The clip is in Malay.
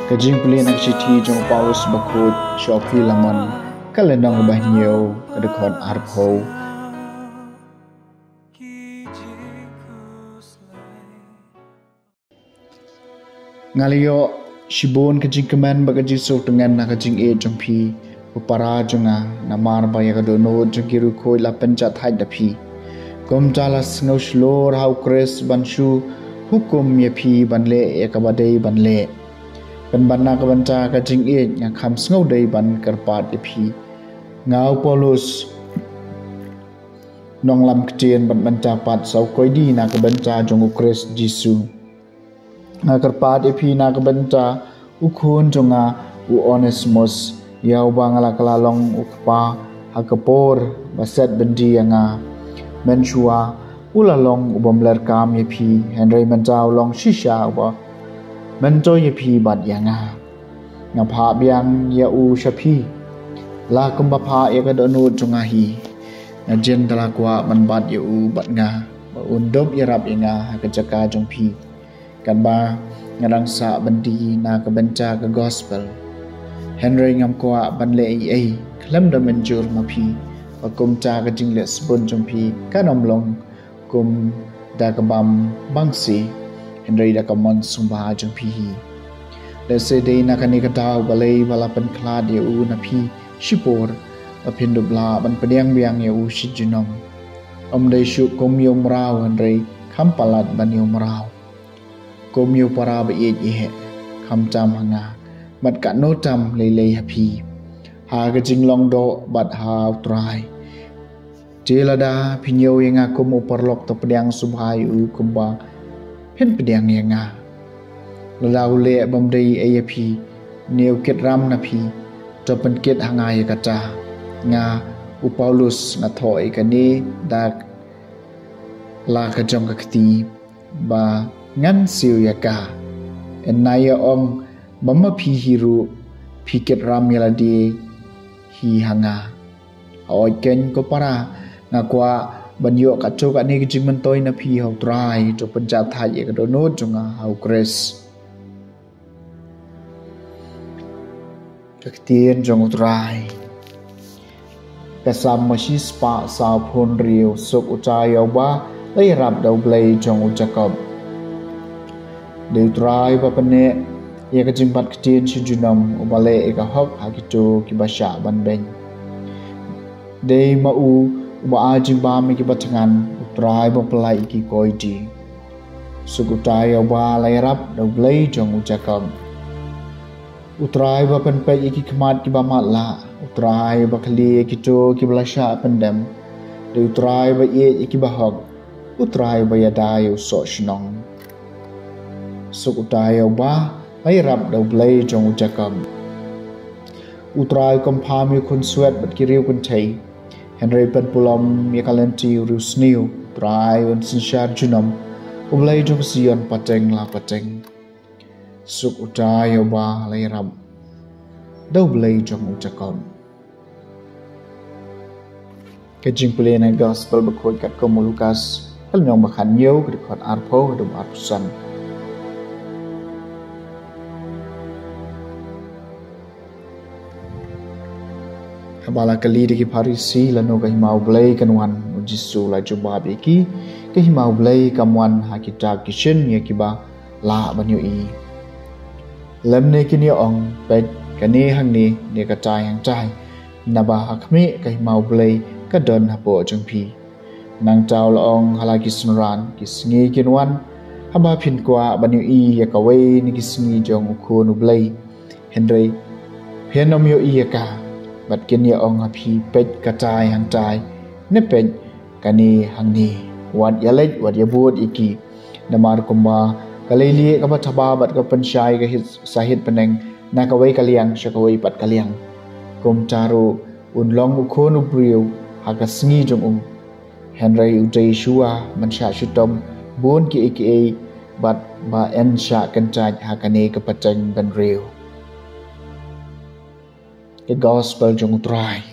Kajing pulih nak citi jong Paulus bakut Shoki lamon kalenang banyo kadekon arpo ngaliyo shibon kajing keman bagajing sok dengan nak kajing jong pi upara jonga namar baya kadono jong kiru koi la pencat hai dapi kom jalas ngau shlor hau kres banshu hukum ya pi banle ekabadei banle banna kabanca kajing nga kham ngau dei ban karpat ya pi ngau Paulus nong lam ktien ban banca pat sau koi di na kabanca jong kres Jisu nga karpat ya pi na kabanca ukhun jonga u Onesimus yau bangala kalalong ukpa hakapor baset bendi nga menshua ulalong ubamler kam ye phi Henry manjaw long shisha uba menjo ye phi bat yanga nga pha byang ya u shapi la kumba pha ye ka donu chunga hi na jen dala kwa man bat ye u bat nga ba undop ye rap inga ha ka jaka jong phi kan ba ngarang sa bandi na ka bancha ka gospel Henry ngam kwa ban le ai khlam da menjur ma phi ba kum cha ka jing le spon jong phi ka nom long kum da ka bam bangsi Henry da ka mon sumba jong phi le se de na ka ni ka daw balai bala pen khla de u na phi shipor a pin do bla ban pediang biang ye u shijunom dei shu kum yom raw Henry kham palat ban yom raw kum yu para ba ye he kham cham hanga mat ka no tam le le ha phi ha ka jing long do bat ha trai jelada pinyo yang aku mau perlok to pedang subhai u kumba pen pedang yang lalau le bamdei AAP neu ket ram na phi to pen ket hangai kaca nga u Paulus na thoi ka ni dak la ka jong ka kti ba ngan siu ya ka enaya ong bama phi hiru phi ket ram yala di hi hanga oi ken ko para nga kwa banyo ka cho ka ni jing man toy na phi hau trai to panjat thai ye ka do no jonga hau kres ka tien jong trai ka sam ma shi spa sa phon riu sok ucha yo ba lai rap dau blai jong u jacob de trai ba pane ye ka jing pat tien shi junam u bale e ka hok ha ki to ki ba sha ban ben de ma u ba ajing ba mi ki batangan utrai ba pelai ki koi di sukutai ba lai rap do blai jong u jacob utrai ba pen pe ki khmat ki ba mat la utrai ba khli ki to ki blasha pendem de utrai ba ye ki ba hok utrai ba ya dai u so shnong sukutai ba lai rap do blai jong u jacob utrai kom pha mi khun swet bat ki riu kun thei Henry pen pulom ya kalenti rusniu trai un sinshar junam ublai jong sion pateng la pateng suk utai ba lai rab do blai jong utakon ke jing pule na gospel bakoi kat ko Lukas kal nyong bakhan yo ke khot arpo do arpusan bala kali de ki Farisi lano ka himau blai kanwan Jisu la juba be ki ka himau blai kamwan ha ki ta kishin ye ki ba la banyu i lam ne ki ni ong pet ka ne hang ni ne ka tai hang tai na ba ha khme ka himau blai ka don ha po jong phi nang taw la ong hala ki sunran ki sngi kinwan ha ba phin kwa banyu i ye ka we ni ki sngi jong khu nu blai Henry phenom yo i ka bat kenya ong api pet katai hang tai ne pet kani hang ni wat yalet wat yabut iki namar kumba kalili ka bathaba bat ka panshai ka hit sahit peneng na ka wei kaliang shakawei pat kaliang kum taru unlong ukhonu briu haka sngi jong Henry udai shua mansha shutom bon ki aka bat ba en sha kanchaj hakane ka pateng ban riu the gospel jong trai